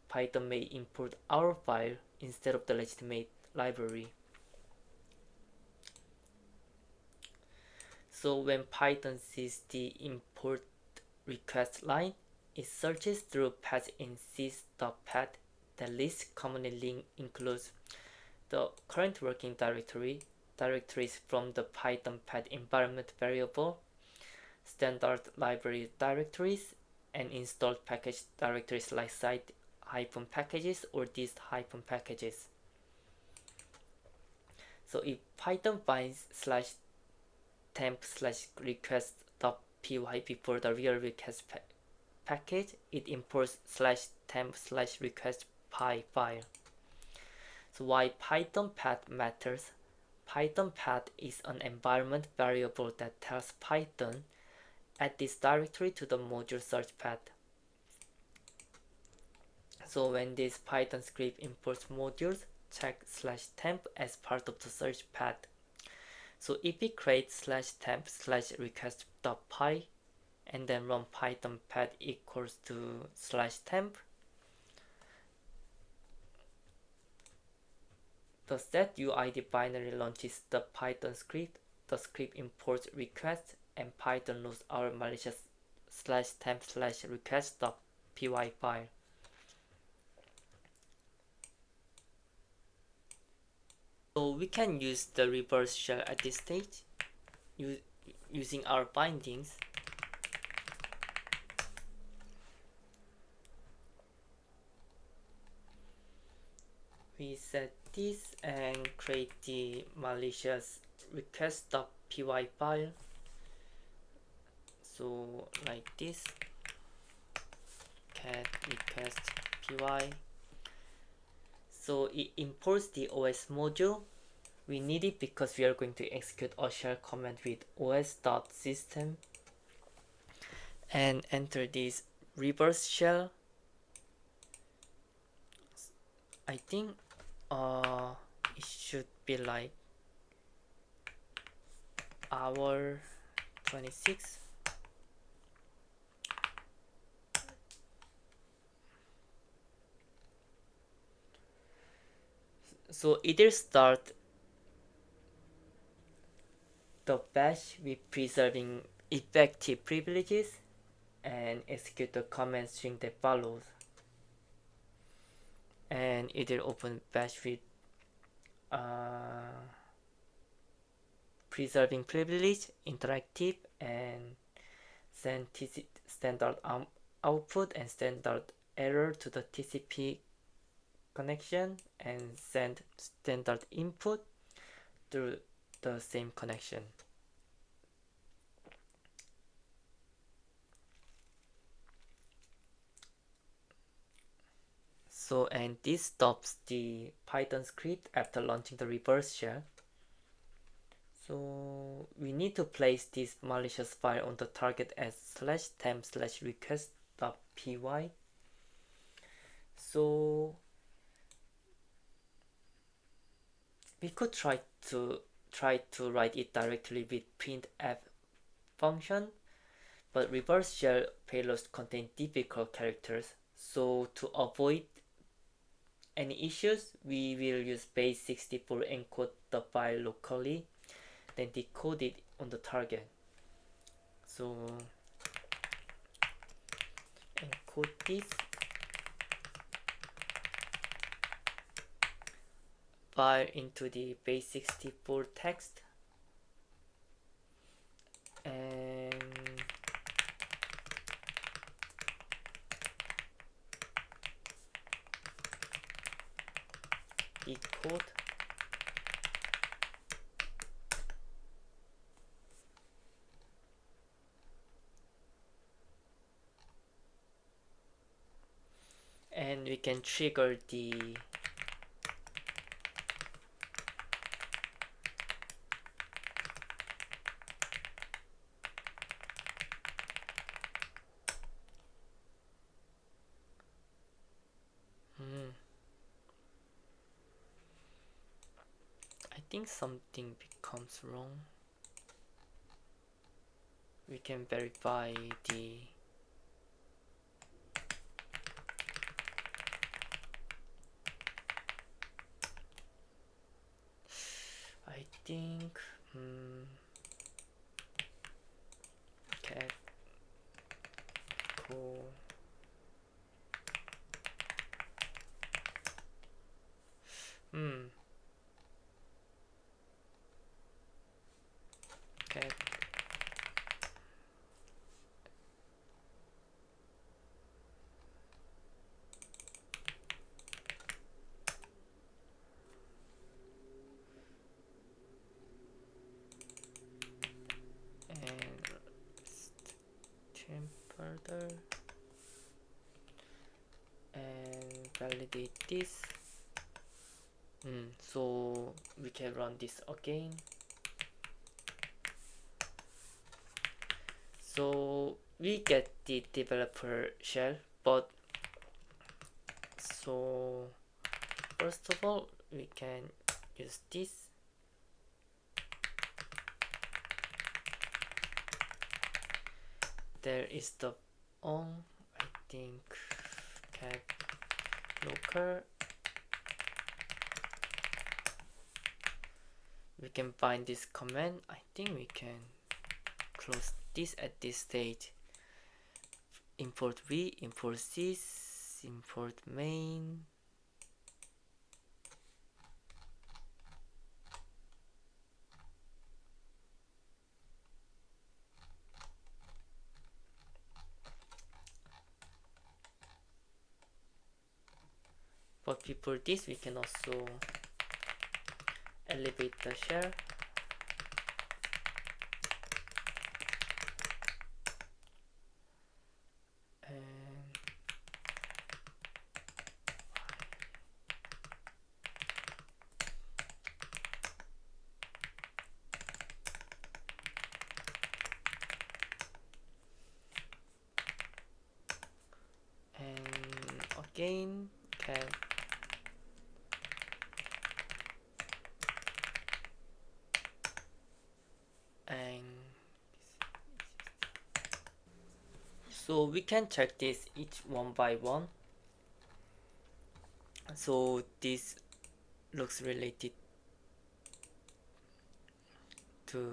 [SPEAKER 1] Python may import our file instead of the legitimate library. So when Python sees the import request line, it searches through paths in sys.path. The list commonly includes the current working directory, directories from the Python path environment variable, standard library directories, and installed package directories like site-packages or dist-packages. So if Python finds /temp/request.py before the real request package, it imports /temp/request.py file. So why Python path matters? Python path is an environment variable that tells Python add this directory to the module search path. So when this Python script imports modules, check /temp as part of the search path. So if we create /temp/request.py and then run Python path equals to /temp, The setuid binary launches the Python script. The script imports request, and Python loads our malicious /temp/request.py file. So we can use the reverse shell at this stage using our bindings. We set this and create the malicious request.py file. So like this, cat request py. So it imports the OS module. We need it because we are going to execute a shell command with os.system and enter this reverse shell. I think it should be like hour 26. So either start the bash with preserving effective privileges and execute the command string that follows, and either open bash with preserving privilege interactive and send standard output and standard error to the TCP connection and send standard input through the same connection. So, and this stops the Python script after launching the reverse shell. So we need to place this malicious file on the target as /temp/request.py. So we could try to write it directly with printf function, but reverse shell payloads contain difficult characters. So to avoid any issues, we will use base64 encode the file locally, then decode it on the target. So encode this file into the base64 text and decode. And we can trigger the I think something becomes wrong. We can verify the I think cat cool. Cat and further and validate this. So we can run this again. So we get the developer shell, but so first of all we can use this. There is the I think cat local we can find this command. I think we can close this at this stage. Import v, import sys, import main. But before this, we can also elevate the shell. And again, can and so we can check this each one by one. So this looks related to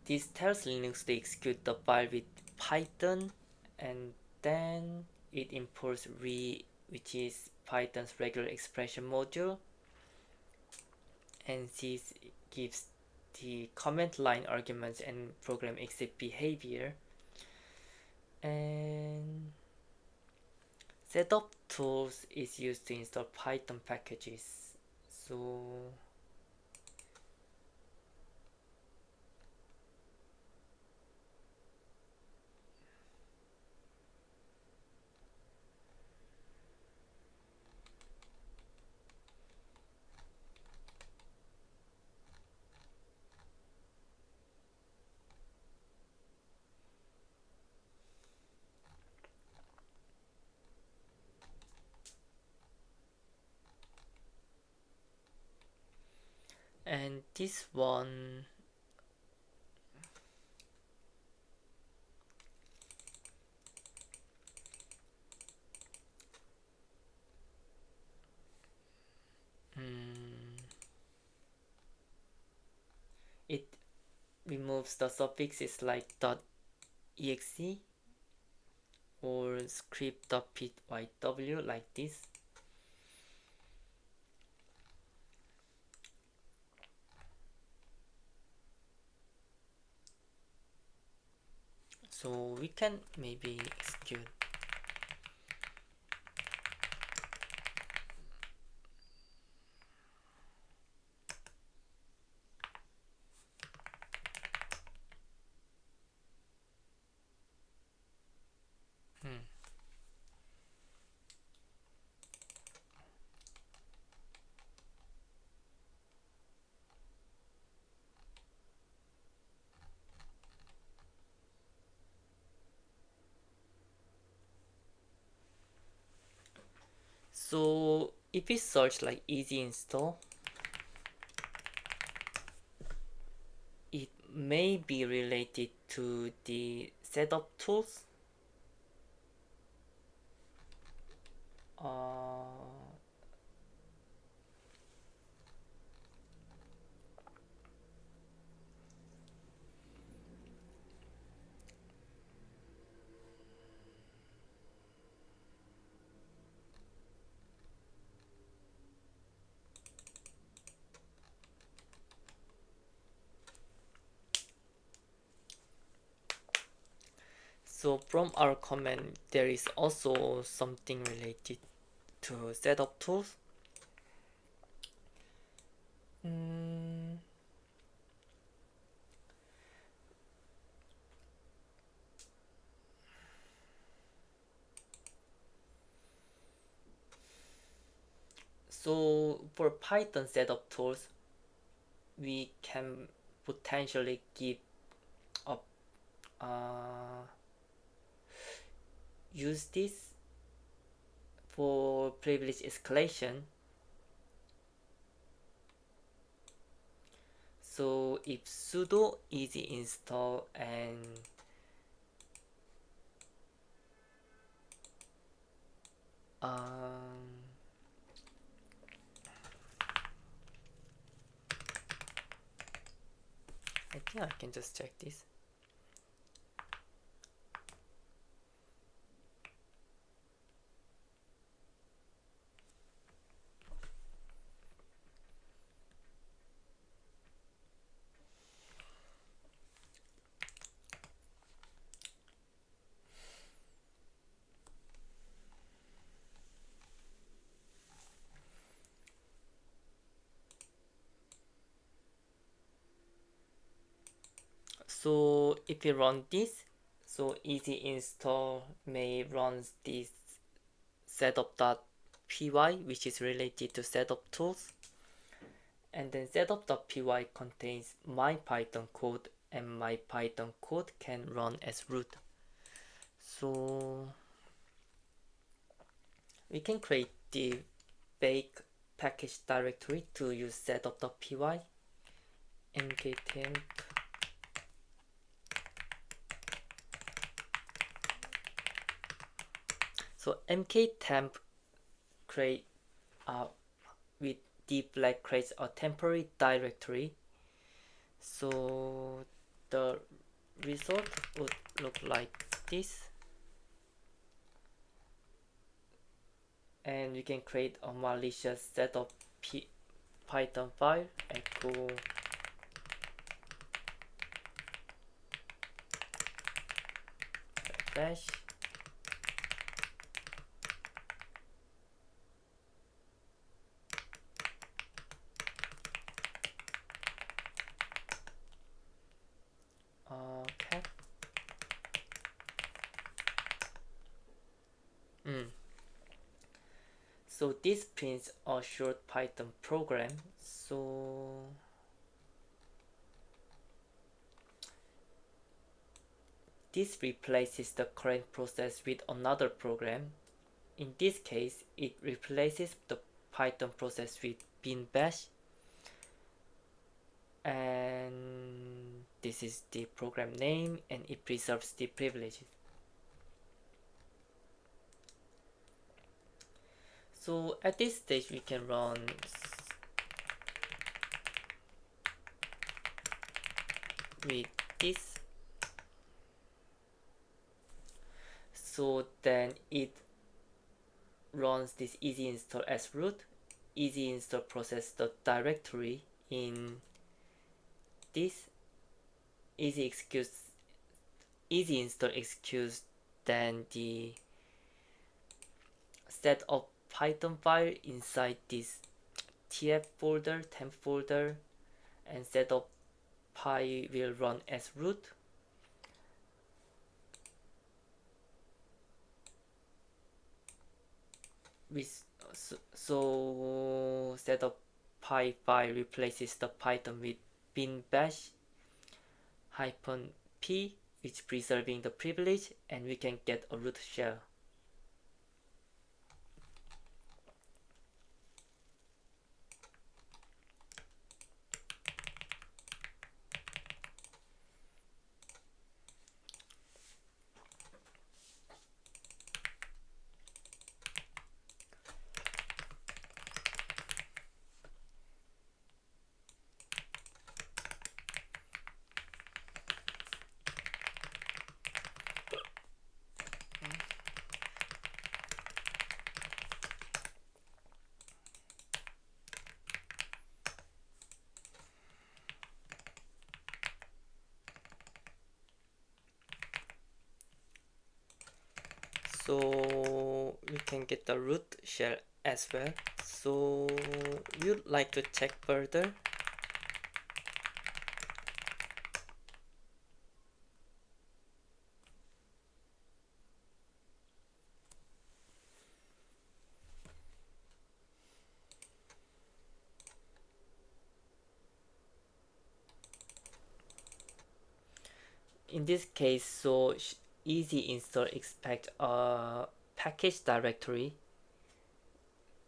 [SPEAKER 1] this tells Linux to execute the file with Python, and then it imports re, which is Python's regular expression module, and this gives the command line arguments and program exit behavior. And setup tools is used to install Python packages. So and this one it removes the suffixes like .exe or script.pyw like this. So we can maybe execute. So if we search like easy install, it may be related to the setup tools. So from our command, there is also something related to setup tools. So for Python setup tools, we can potentially give up use this for privilege escalation. So if sudo easy install and I can just check this. So if you run this, so easy install may run this setup.py, which is related to setup tools, and then setup.py contains my Python code, and my Python code can run as root. So we can create the bake package directory to use setup.py, mktemp so mktemp create with deep black creates a temporary directory. So the result would look like this, and we can create a malicious set of Python file, echo bash, cat. So this prints a short Python program. So this replaces the current process with another program. In this case, it replaces the Python process with bin bash, and this is the program name, and it preserves the privileges. So at this stage we can run with this, so then it runs this easy install as root. Easy install process the directory in this, easy install executes then the set of Python file inside this tf folder, temp folder, and set of py will run as root. So set of py file replaces the Python with bin bash -p, which preserving the privilege, and we can get a root shell. So we can get the root shell as well. So you'd like to check further. In this case, so easy install expect a package directory.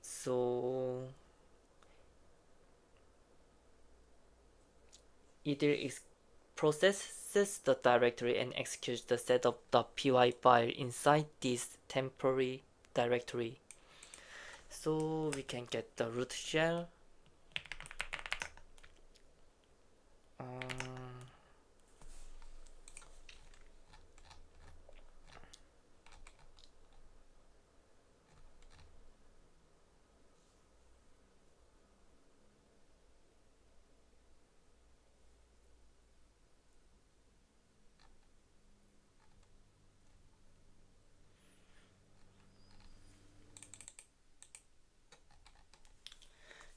[SPEAKER 1] So either processes the directory and executes the set of .py file inside this temporary directory. So we can get the root shell.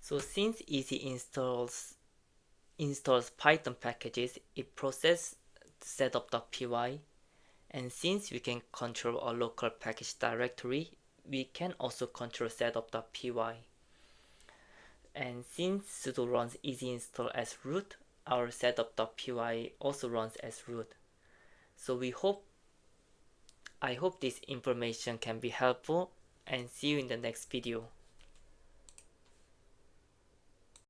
[SPEAKER 1] So since easy installs Python packages, it processes setup.py, and since we can control our local package directory, we can also control setup.py. And since sudo runs easy install as root, our setup.py also runs as root. So I hope this information can be helpful, and see you in the next video.